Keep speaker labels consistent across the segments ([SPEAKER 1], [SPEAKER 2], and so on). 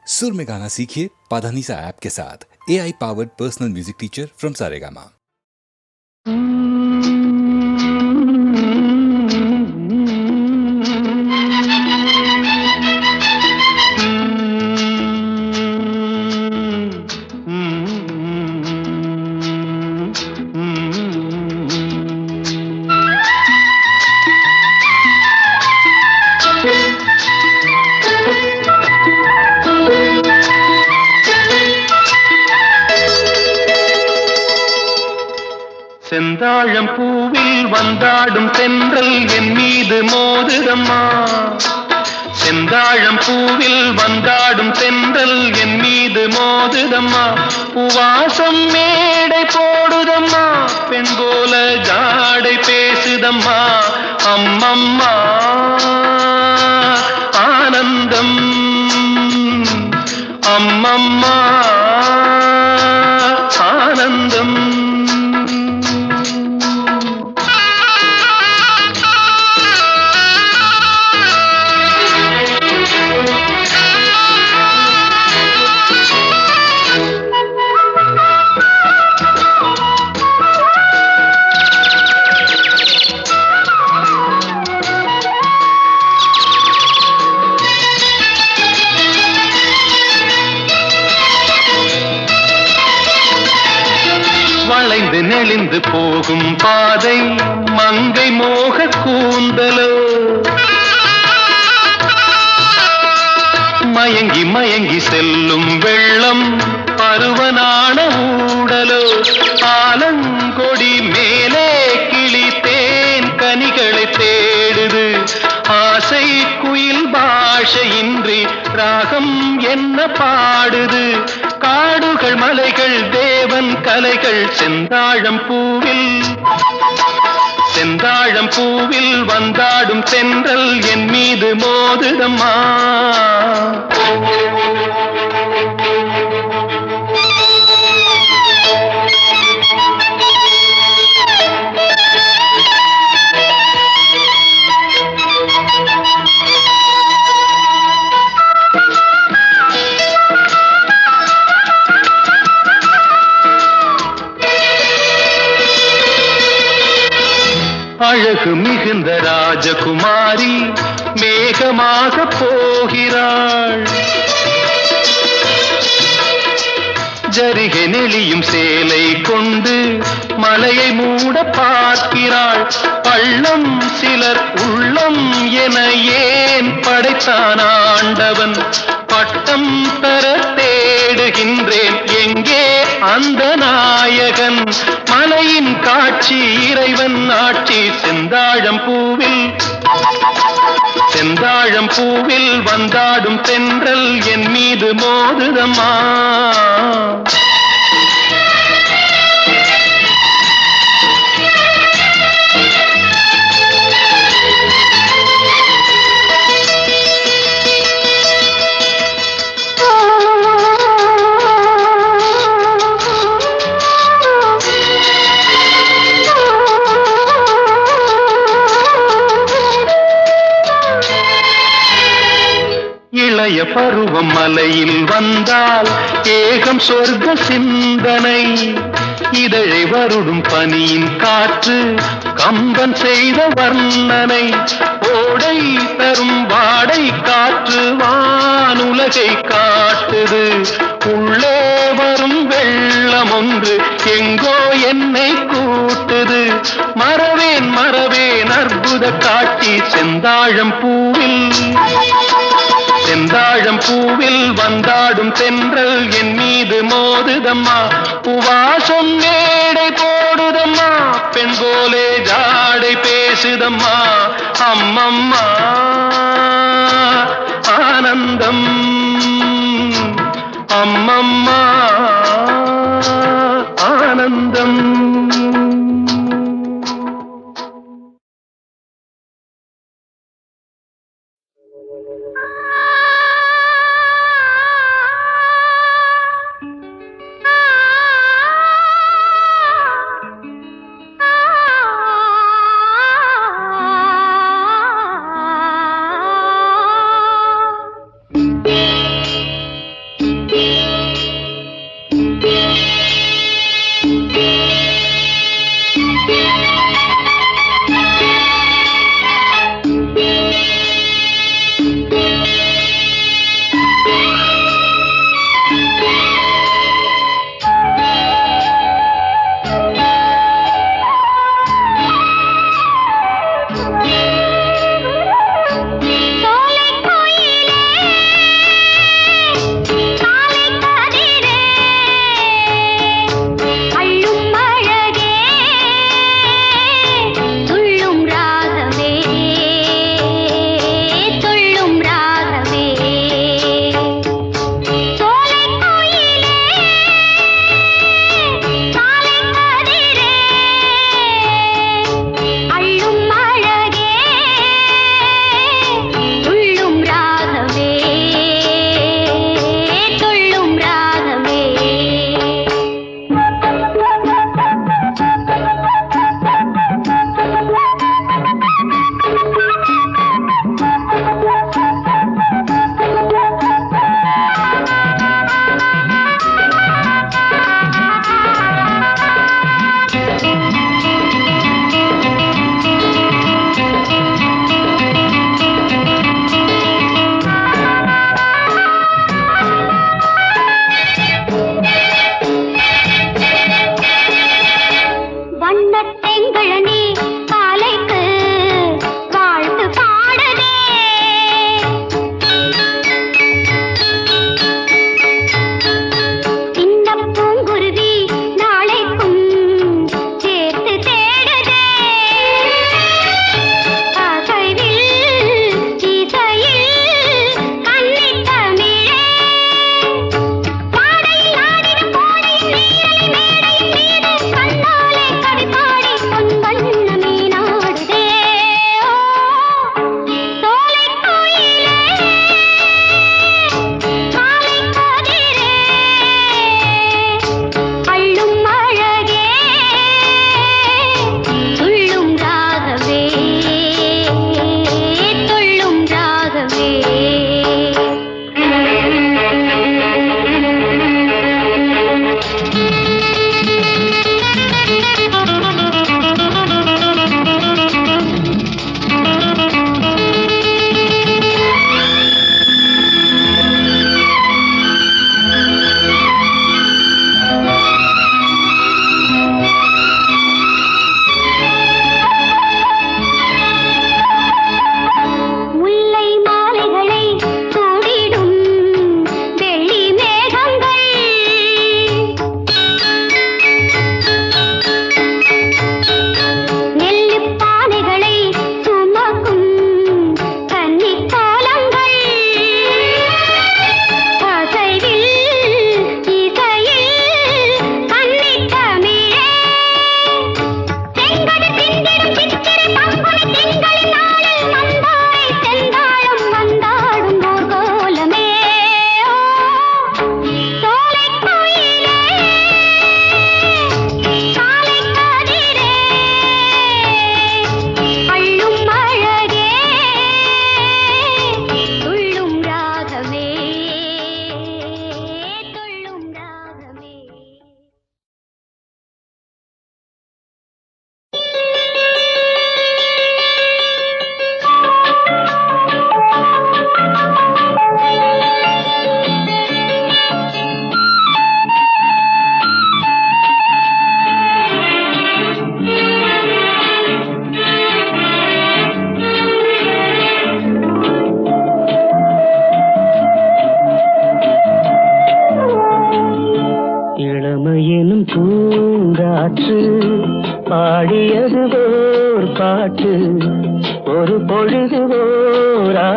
[SPEAKER 1] सुर में गाना सीखिए पाधानीसा ऐप के साथ। AI powered personal music teacher from Saregama.
[SPEAKER 2] செந்தாழம் பூவில் வந்தாடும் தென்றல் என் மீது மோதுதம்மா. செந்தாழம் பூவில் வந்தாடும் தென்றல் என் மீது மோதுதம்மா. பூவாசம் மேடை போடுதம்மா, பெண் போல ஜாடை பேசுதம்மா. அம்மம்மா ஆனந்தம், அம்மம்மா ஆனந்தம். வளைந்து நெளிந்து போகும் பாதை மங்கை மோக கூந்தலோ, மயங்கி மயங்கி செல்லும் வெள்ளம் பருவனான ஊடலோ. ஆலங்கொடி மேலே கிளி தேன் கனிகளை தேடுது, ஆசை குயில் பாஷையின்றி ராகம் என்ன பாடுது. காடுகள் மலைகள் தேவன் கலைகள் செந்தாழம் பூவில், செந்தாழம் பூவில் வந்தாடும் தென்றல் என் மீது மோதுதம்மா. அழகு மிகுந்த ராஜகுமாரி மேகமாக போகிறாள், ஜரிகை நெளியும் சேலை கொண்டு மலையை மூட பார்க்கிறாள். பள்ளம் சிலர் உள்ளம் என ஏன் படைத்தான் ஆண்டவன், பட்டம் பெற தேடுகின்றேன் எங்கே அந்த நாயகன். மலையின் காட்சி இறைவன் ஆட்சி செந்தாழம் பூவில், செந்தாழம் பூவில் வந்தாடும் தென்றல் என் மீது மோதுதம்மா. இளைய பருவம் மலையில் வந்தால் ஏகம் சொர்க்க சிந்தனை, இதழை வருடும் பனியின் காற்று கம்பன் செய்த வர்ணனை. ஓடை தரும் வாடை காற்று வானுலகை காட்டுது, உள்ளே வரும் வெள்ளம் ஒன்று எங்கோ என்னை கூட்டுது. மறவேன் மறவேன் அற்புத காட்சி செந்தாழம் பூவில், செந்தாழம் பூவில் வந்தாடும் தென்றல் என் மீது மோதுதம்மா. பூவாசம் மேடை போடுதம்மா, பெண் போலே ஜாடை பேசுதம்மா. அம்மம்மா ஆனந்தம், அம்மம்மா ஆனந்தம்.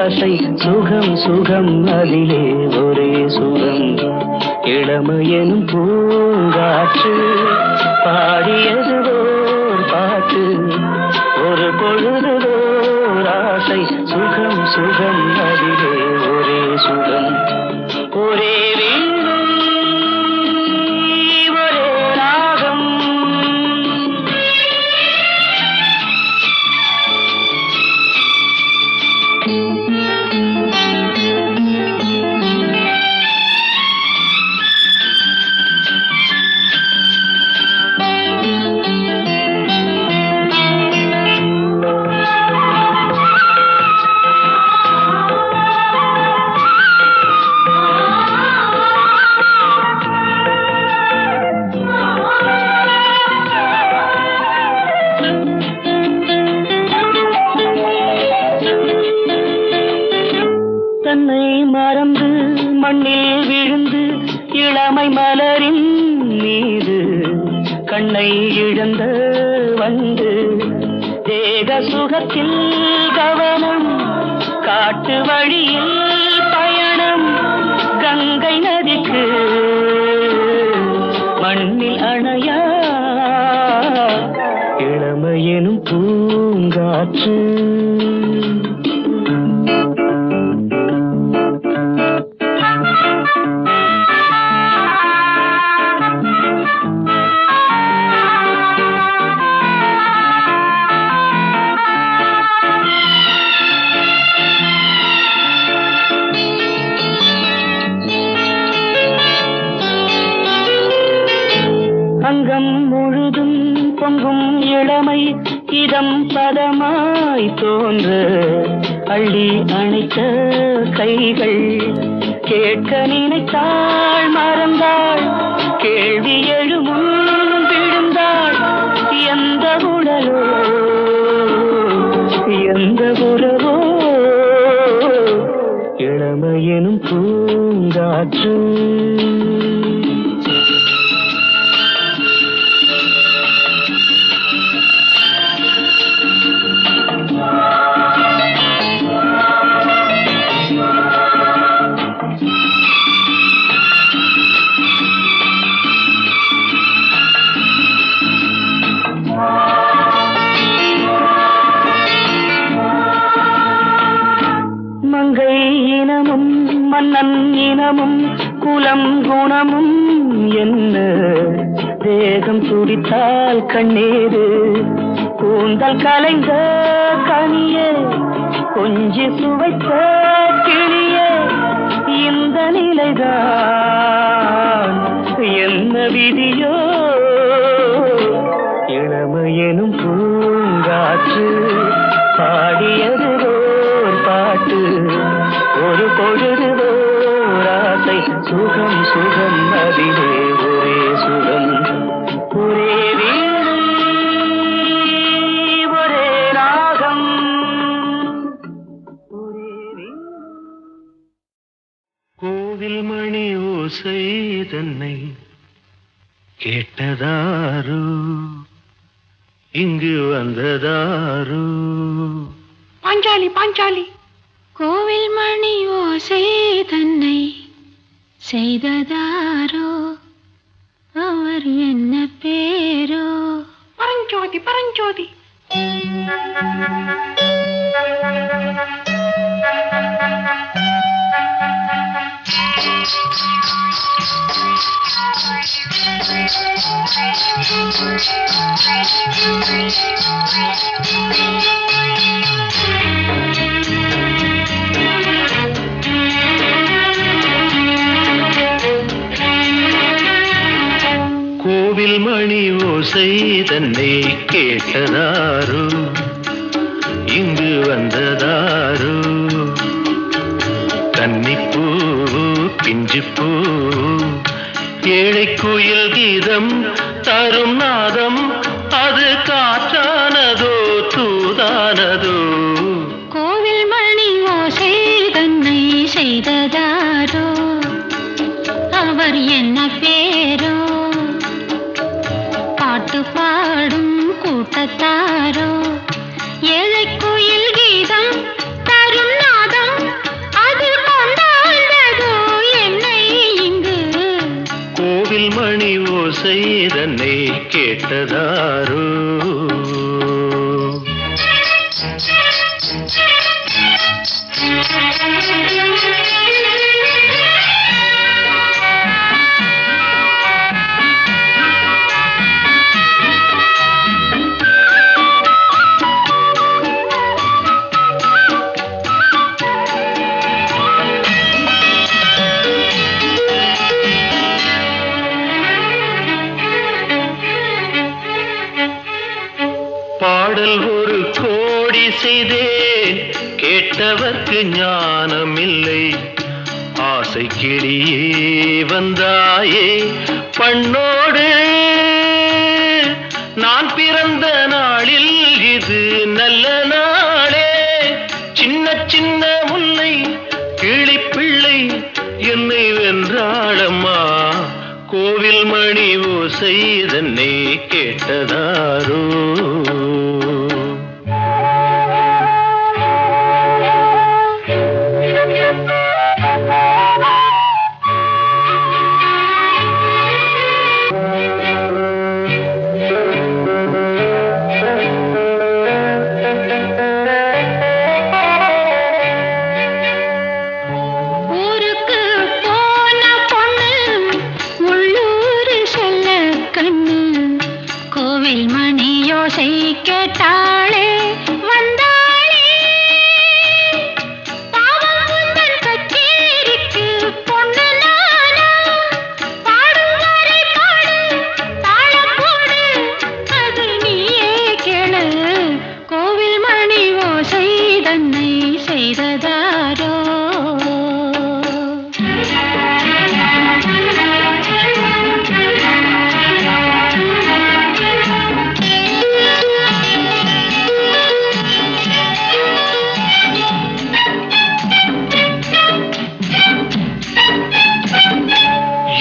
[SPEAKER 3] ஆசை சுகம் சுகம் அதிலே ஒரே சுகம் இளமையெனும் பூங்காற்று பாடியது ஓர் பாட்டு ஒரு பொழுதுவோர் ஆசை சுகம் சுகம் அதிலே ஒரே சுகம் ஒரே வீணை ஒரே ராகம் தன்னை மறந்து மண்ணில் விழுந்து இளமை மலரின் மீது கண்ணை இழந்த வந்து தேக சுகத்தில் கவனம் காட்டு வழியில் பயணம் கங்கை நதிக்கு மண்ணில் அணையா இளமையெனும் பூங்காற்று அங்கம் முழுதும் பொங்கும் இளமை இதம் பதமாய் தோன்ற அள்ளி அணைத்த கைகள் கேட்க நினைத்தாள் மறந்தாள் கேள்வி எழுமுன் விழுந்தாள் எந்த உடலோ எந்த உறவோ இளமையெனும் பூங்காற்று மங்கை இனமும் மன்னன் இனமும் குலம் குணமும் என்ன தேகம் துடித்தால் கண்ணீரு கூந்தல் கலைந்த கனியே கொஞ்சி சுவைத்த கிளியே இந்த நிலைதான் என்ன விதியோ இளமையெனும் பூங்காற்று பாடியது ஓர் பாட்டு ஒரு பொழுதுவோர் ஆசை சுகம் சுகம் அதிலே ஒரே சுகம் ஒரே வீணை ஒரே ராகம் ஒரே வீணை. கோவில் மணி ஓசை தன்னை கேட்டதாரோ இங்கு வந்ததாரோ
[SPEAKER 4] பாஞ்சாலி பாஞ்சாலி கோவில் மணி ஓசை தன்னை செய்ததாரோ அவர் என்ன பேரோ பரஞ்சோதி பரஞ்சோதி
[SPEAKER 3] கோவில் மணி ஓசை தன்னை கேட்டதாரோ இங்கு வந்ததாரோ கன்னிப்பூ பிஞ்சுப்பூ ஏழை குயில் கீதம் தரும் நாதம் அது காற்றானதோ தூதானதோ
[SPEAKER 4] கோவில் மணி ஓசை தன்னை செய்ததாரோ அவர் என்ன பேரோ பாட்டு பாடும் கூட்டத்தாரோ ஏழை குயில் கீதம் தரும் நாதம்
[SPEAKER 3] ஓசை தன்னை கேட்டதாரோ பாடல் ஒரு கோடி செய்தேன் கேட்டவர்க்கு ஞானம் இல்லை ஆசை கிளியே வந்தாயே பண்ணோடு நான் பிறந்த நாளில் இது நல்ல நாளே சின்ன சின்ன முல்லை கிளிப்பிள்ளை என்னை வென்றாளம்மா கோவில் மணி ஓசை தன்னை கேட்டதாரோ
[SPEAKER 4] கேட்டாளே வந்தாளே பாவம் உந்தன் கச்சேரிக்கு பொண்ணு நானா பாடும் வரை பாடு தாளம் போடு அது நீயே கேளு கோவில் மணி ஓசை தன்னை செய்ததாரோ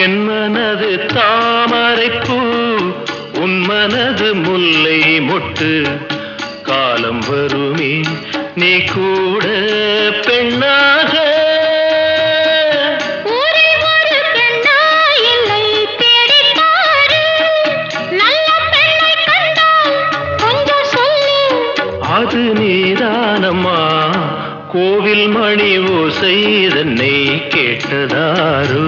[SPEAKER 3] என் மனது தாமரைப்பூ உன் மனது முல்லை மொட்டு காலம் வருமே நீ கூட பெண்ணாக அது நீதானம்மா கோவில் மணி ஓசை தன்னை கேட்டதாரோ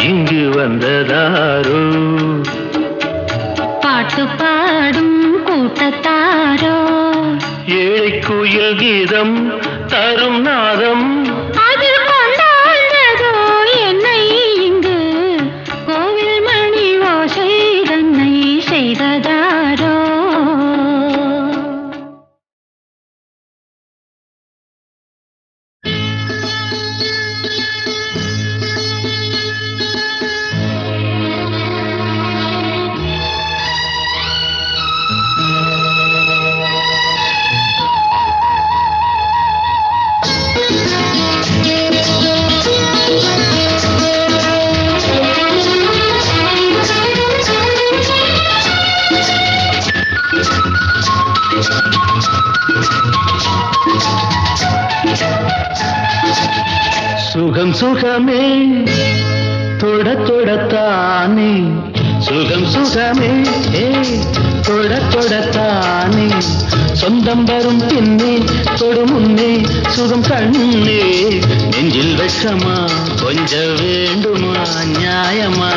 [SPEAKER 3] இங்கு வந்ததாரோ
[SPEAKER 4] பாட்டு பாடும் கூட்டத்தாரோ
[SPEAKER 3] ஏழை குயில் கீதம் தரும் நாதம்
[SPEAKER 4] அது கொண்டாண்டதோ என்னை இங்கு கோவில் மணி ஓசை தன்னை செய்ததாரோ
[SPEAKER 3] சுகம் சுகமே தொட தொடத்தானே சுகம் சுகமே தொட தொடத்தானே சொந்தம் வரும் பின்னே தொடு முன்னே சுகம் கண்ணே நெஞ்சில் வெட்கமா கொஞ்சம் வேண்டுமா நியாயமா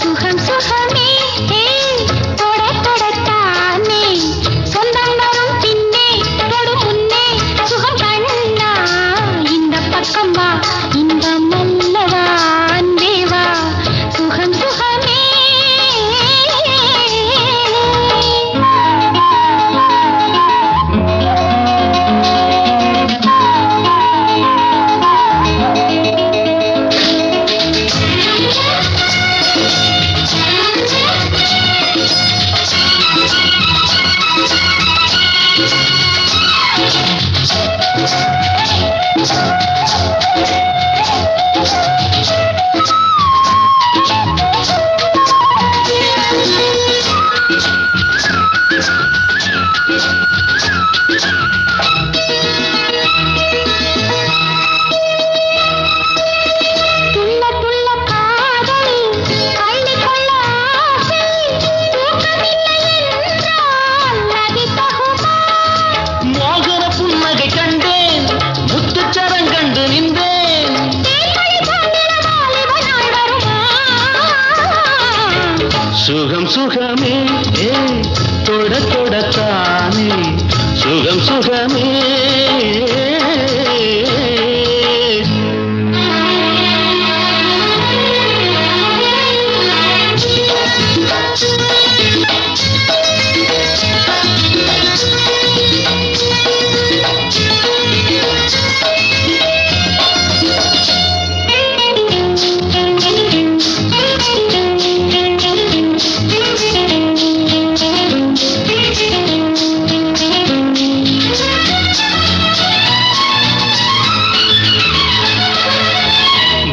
[SPEAKER 4] சுகம் சுகமே தொட தொடத்தானே சொந்தம் வரும் பின்னே தொடு முன்னே சுகம் கண்ணா இந்த பக்கம் வா இன்பம் அல்லவா அன்பே வா சுகம் சுகமே
[SPEAKER 3] சுகமே தொட தொடத்தானே சுகம் சுகமே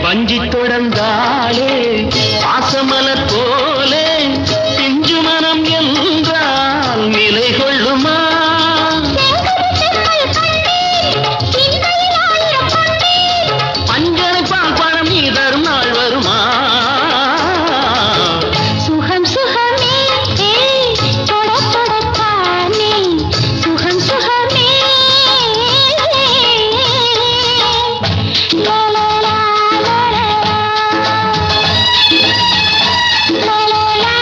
[SPEAKER 3] வஞ்சி தொடர்ந்தாலே பாசமலர் போலே பிஞ்சு மனம் என்றால் நிலை கொள்ளுமா பஞ்சனை பால் பணம் நீ தரும் நாள் வருமா
[SPEAKER 4] சுகம் சுகமே தொட தொடத்தானே சுகம் சுகமே லா லா லா லா லா லா லா லா லா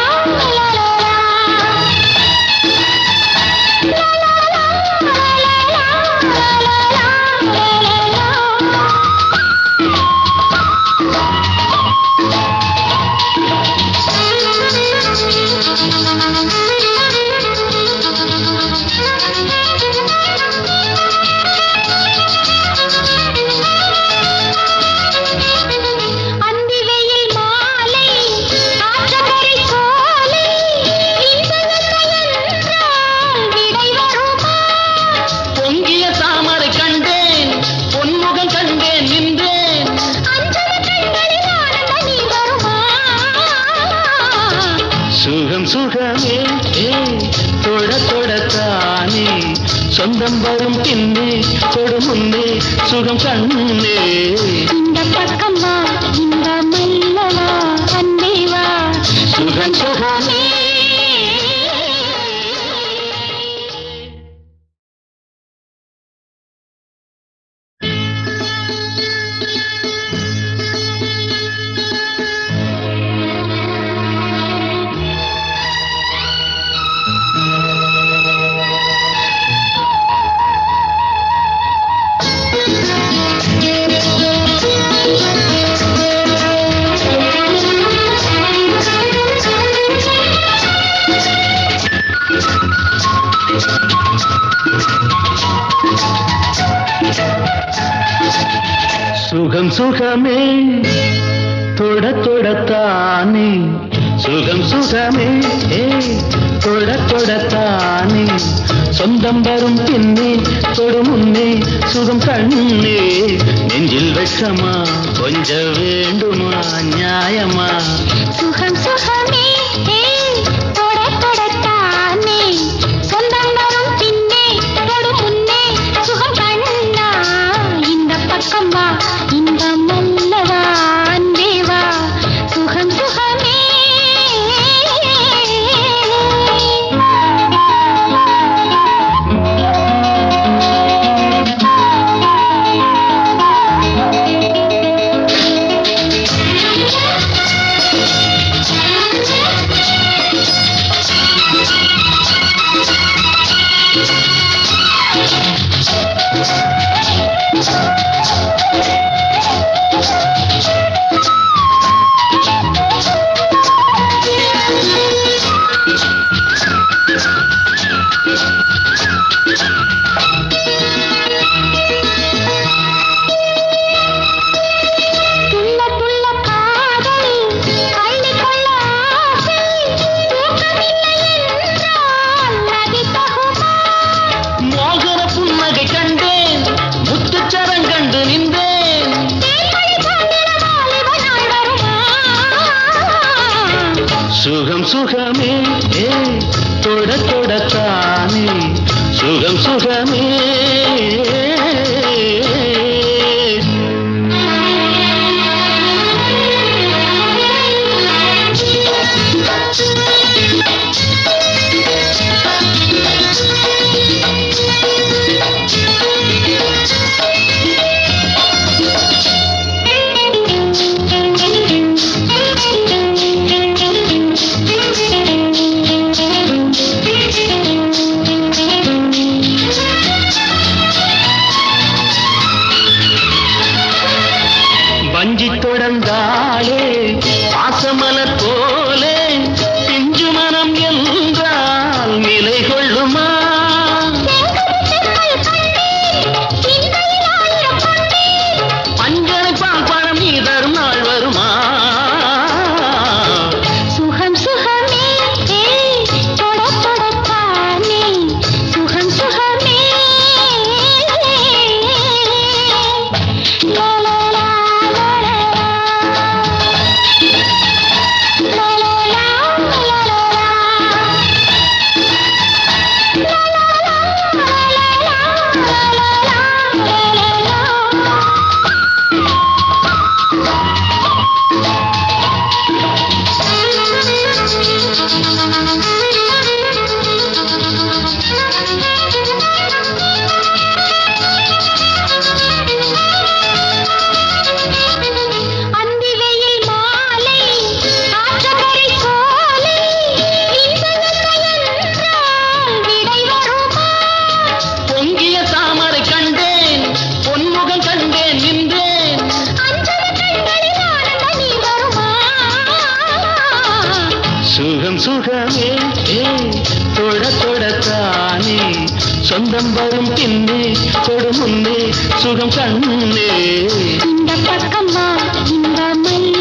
[SPEAKER 4] அந்தி வெயில் மாலை ஆற்றங்கரை சோலை இன்பங்கள் விடை வருமா
[SPEAKER 3] பொங்கிய தாமரை கண்டேன் பொன்முகம் கண்டேன் நின்றேன்
[SPEAKER 4] அஞ்சன கண்களில் ஆனந்த நீர் வருமா
[SPEAKER 3] சுகம் சுகமே தொட தொடத்தானே சொந்தம் வரும் பின்னே தொடு முன்னே சுகம் கண்ணே
[SPEAKER 4] இந்த பக்கம் வா இந்த மல்லவா அன்பே வா
[SPEAKER 3] சுகம் சுகமே சுகம் சுகமே தொட தொடத்தானே சுகம் சுகமே தொட தொடத்தானே சொந்தம் வரும் பின்னே தொடு முன்னே சுகம் கண்ணே நெஞ்சில் வெட்கமா கொஞ்சம் வேண்டுமா நியாயமா
[SPEAKER 4] சுகம் சுகமே தொட தொடத்தானே சொந்தம் வரும் பின்னே தொடு முன்னே சுகம் கண்ணா இந்த பக்கம் வா இந்த மல்லவா அன்பே வா சுகம் சுகமே துள்ள துள்ள காதல் அள்ளிக்கொள்ள ஆசை தூக்கமில்லை என்றால் நதி தகுமா
[SPEAKER 3] மோகன புன்னகை கண்டேன் முத்துச்சரம் கண்டு நின்றேன்
[SPEAKER 4] தேன்மழை சாந்திர வாலிப நாள் வருமா
[SPEAKER 3] சுகம் சுகமே தொட தொடத்தானே சுகம் சுகமே வந்தாளே பாசமலர் போலே பிஞ்சு மனம் என்றால் நிலை கொள்ளுமா பஞ்சனை பால் பழம் நீ தரும் நாள் வருமா
[SPEAKER 4] சுகம் சுகமே தொட தொடத்தானே சுகம் சுகமே லலலா லலலா லலலா அந்திவெயில் மாலை ஆற்றங்கரை சோலை என்றால் விடை வருமா
[SPEAKER 3] பொங்கிய தாமரை கண்டேன் பொன்முகம் கண்டேன் நின்றேன்
[SPEAKER 4] அஞ்சல கண்களில் ஆனந்த நீர் வருமா
[SPEAKER 3] சுகம் சுகமே தொட தொடத்தானே சொந்தம் வரும் பின்னே தொடு முன்னே சுகம் கண்ணே
[SPEAKER 4] இந்த பக்கமா இந்த மல்லி